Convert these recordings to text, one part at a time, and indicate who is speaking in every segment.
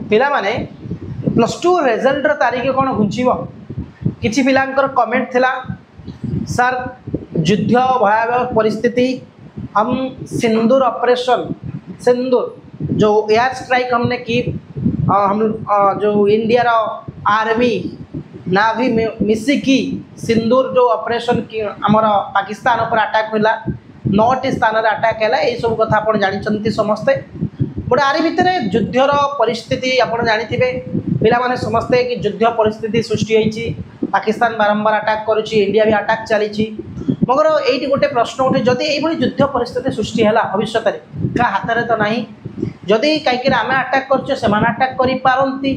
Speaker 1: पिला माने plus two result तारीख कौन घुंचब किसी पिलांकर कमेंट थिला सर युद्ध भयावह परिस्थिति हम सिंदूर ऑपरेशन सिंदूर जो एयर स्ट्राइक हमने की हम जो इंडिया रो आर्मी नावी मिसिकी सिंदूर जो ऑपरेशन की आमर पाकिस्तान पर अटैक होला 9टी स्थान अटैक है ये सब कथा आप जानते समस्ते बट आरी भितर युद्धर परिस्थिति आप जानी पिला माने समस्ते कि युद्ध परिस्थिति सृष्टि होती पाकिस्तान बारंबार अटैक करुच्ची इंडिया भी अटैक चली मगर ये गोटे प्रश्न उठे जदि ये युद्ध परिस्थिति सृष्टि है भविष्य में क्या हाथ में तो ना जदि कहीं आम अटैक कर अटैक करती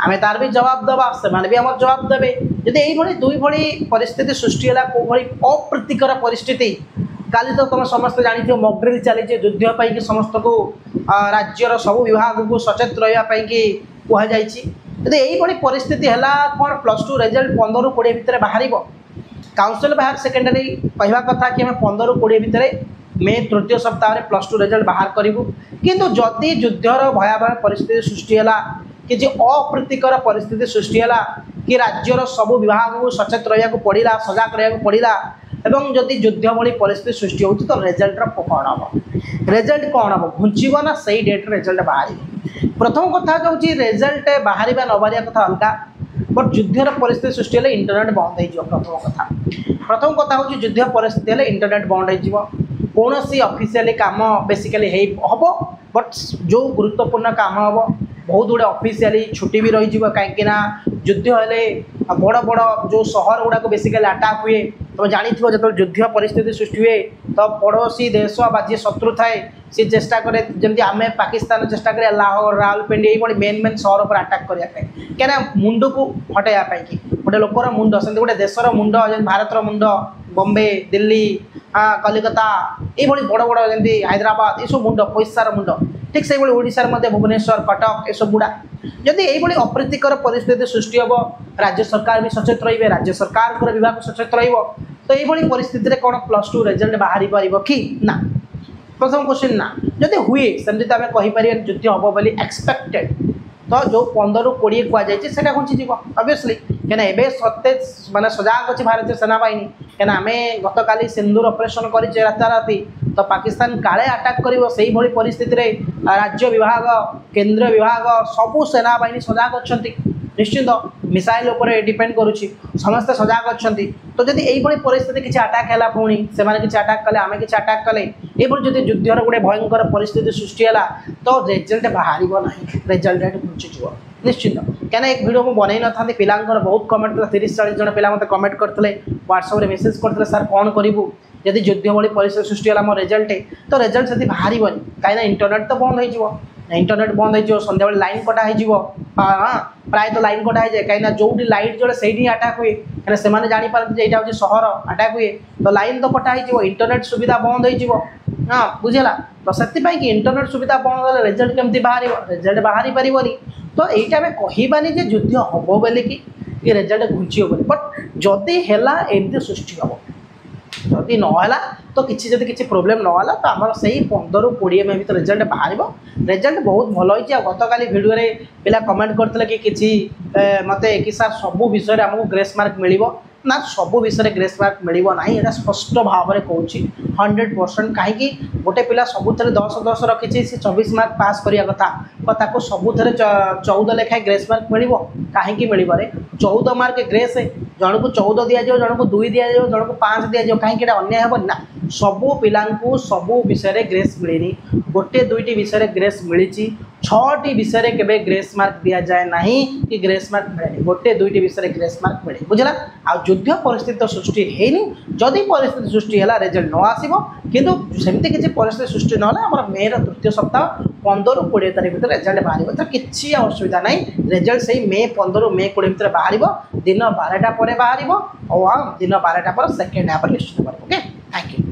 Speaker 1: आम तार भी जवाब दबा से भी आम जवाब देवे जदि ये दुई भली परिस्थिति सृष्टि है कौ भाई अप्रीतिकर परिस्थिति काली तो तुम समस्त जानी मकड्रिल चली युद्ध पाई समस्त को राज्यर सब विभाग को सचेत रही कहुई जदि यही परिस्थिति है कौन प्लस टू रिजल्ट 15 ରୁ 20 भितर बाहर काउंसिल बाहर सेकेंडरी कहवा कथा कि 15 ରୁ 20 भितर मे तृतीय सप्ताह में प्लस टू रिजल्ट बाहर करूँ किंतु जदि युद्धर भयावह परिस्थिति सृष्टि है कि अप्रीतिकर परिस्थिति सृष्टि है कि राज्यर सब विभाग को सचेत रहा पड़ा सजग रहा पड़ा एवं जदि युद्ध भली परिस्थिति सृष्टि हो तो रिजल्ट कौन हम रिजल्ट कौन हम घुंचब ना से डेट रिजल्ट बाहर प्रथम कथा हूँ रिजल्ट बाहर न बाहर कथा अलग बट युद्धर परिस्थिति सृष्टि है इंटरनेट बंद हो प्रथम कथा हूँ युद्ध परिस्थिति है इंटरनेट बंद हो कौन सी ऑफिशियली काम बेसिकली हम बट जो गुरुत्वपूर्ण काम हम बहुत गुड़े ऑफिशियली छुट्टी भी रही कहीं युद्ध हेले बड़ बड़ जो सहर गुड़ाक बेसिकली अटैक हुए तुम जानी जो युद्ध परिस्थिति सृष्टि हुए तो पड़ोसी देश बाजी शत्रु थाए सी चेष्टा करे जमी आम पाकिस्तान चेष्टा करें लाहौर राउरकेला ये मेन मेन सहर पर अटैक करने क्या मुंड को हटाइवाई गोटे लोकर मुंड से गोटे देशर मुंड भारतर मुंड बॉम्बे दिल्ली कलिकता ये बड़ बड़ जमी हैदराबाद ये सब मुंड पैसार मुंड ठीक से ओडिशार मध्य भुवनेश्वर कटक ये सब गुड़ा जदि ये अप्रीतिकर परिस्थिति सृष्टि हम राज्य सरकार भी सचेत रे राज्य सरकार विभाग सचेत तो ये परिस्थिति कौन प्लस टू रिजल्ट बाहरी पार कि ना प्रथम क्वेश्चन ना जदि हुए सेमती तो आम कहीपर युद्ध हम बोली एक्सपेक्टेड तो जो 15 ରୁ 20 कहुई घुंचीज ऑब्वियसली क्या सतेज माने सजाग अच्छी भारतीय सेनाबाहिनी क्या आम गत काली सिंदूर ऑपरेशन करे राताराति तो पाकिस्तान काले अटैक कर परिस्थिति रे राज्य विभाग केंद्र विभाग सबू सेनाबाहिनी सजाग अच्छा निश्चित मिसाइल उपर डिपेंड करुच्ची समस्ते सजाग अच्छा तो जब यही परिस्थिति किसी अटैक है पुणी से किसी अटैक कले आम कि अटैक कले ये जब युद्धर गोटे भयंकर परिस्थिति सृष्टि है तो रिजल्ट बाहर ना रिजल्ट घुंचीज निश्चित क्या एक वीडियो मुझे बनई ना पिलांकर बहुत कमेंट 30-40 जन पिला मत कमेंट करते व्हाट्सएप मेसेज करते सर कौन करूँ जदि युद्ध भली परिस्थिति सृष्टि है मोर रिजल्ट तो रिजल्ट से बाहर कहीं इंटरनेट तो बंद हो इंटरनेट बंद हो सन्ध्या लाइन कटा हो प्राय तो लाइन कटा जाए कहीं जो लाइट जोड़े से अटैक हुए कहीं से जापारती यहाँ हूँ सहर अटैक हुए तो लाइन तो कटा हो इंटरनेट सुविधा बंद हो हाँ बुझेगा तो से कि इंटरनेट सुविधा बंद हो रिजल्ट केमती बाहर रिजल्ट बाहरी पारनी तो यहीटा आम कहबानी युद्ध हम बोली कि रिजल्ट घुंची बोली बट जदि है एमती सृष्टि हम जदि नहला तो किसी प्रोब्लेम नहला तो आम से 15 ରୁ 20 मे भर रिजल्ट बाहर रिजल्ट बहुत भल होती गत काली भिडियो पिला कमेंट करते कि मत कि सर सबू विषय आमको ग्रेस मार्क मिल ना सबू विषय ग्रेस मार्क मिलना यहाँ स्पष्ट भाव में कहूँ 100% कहीं गोटे पिला सबुथ 10-10 रखी सी 24 मार्क पास करिया कथा सबुथ 14 लेखाएं ग्रेस मार्क मिल कहीं मिलवे 14 मार्क ग्रेस जन को 14 दि जाए जन को 2 दि जाए जन को 5 दि जाए कहीं अन्याय हेनी ना सबू पिला सबू विषय ग्रेस मिलनी गोटे 2टी विषय ग्रेस मिली 6टी विषय के ग्रेस मार्क दि जाए ना कि ग्रेस मार्क मिले गोटे 2टी विषय ग्रेस मार्क मिले बुझला आ युद्ध परिस्थिति तो सृष्टि है जदि परिस्थिति सृष्टि है रिजल्ट न आसो कितु सेमती किसी परिस्थिति सृष्टि ना आम मे तृतीय सप्ताह 15 ରୁ 20 तारीख भर रिजल्ट बाहर तो किसी असुविधा ना रिजल्ट से मे 15 ରୁ मे 20 भर बाहर दिन 12टा पर बाहर और दिन 12टा पर सेकेंड हाफ निश्चित ओके थैंक यू।